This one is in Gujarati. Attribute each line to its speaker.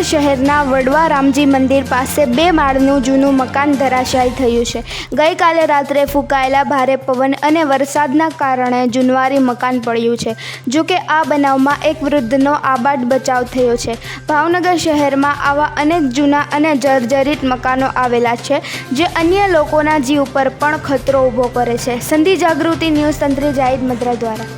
Speaker 1: શહેરના વડવા રામજી મંદિર પાસે 2 માળનું જૂનું મકાન ધરાશાયી થયું છે। ગઈકાલે રાત્રે ફૂંકાયેલા ભારે પવન અને વરસાદના કારણે જૂનવારી મકાન પડ્યું છે। જોકે આ બનાવમાં એક વૃદ્ધનો આબાદ બચાવ થયો છે। ભાવનગર શહેરમાં આવા અનેક જૂના અને જર્જરિત મકાનો આવેલા છે, જે અન્ય લોકોના જીવ પર પણ ખતરો ઊભો કરે છે। સંધિ જાગૃતિ ન્યૂઝ તંત્રી જાહિદ મદ્રા દ્વારા।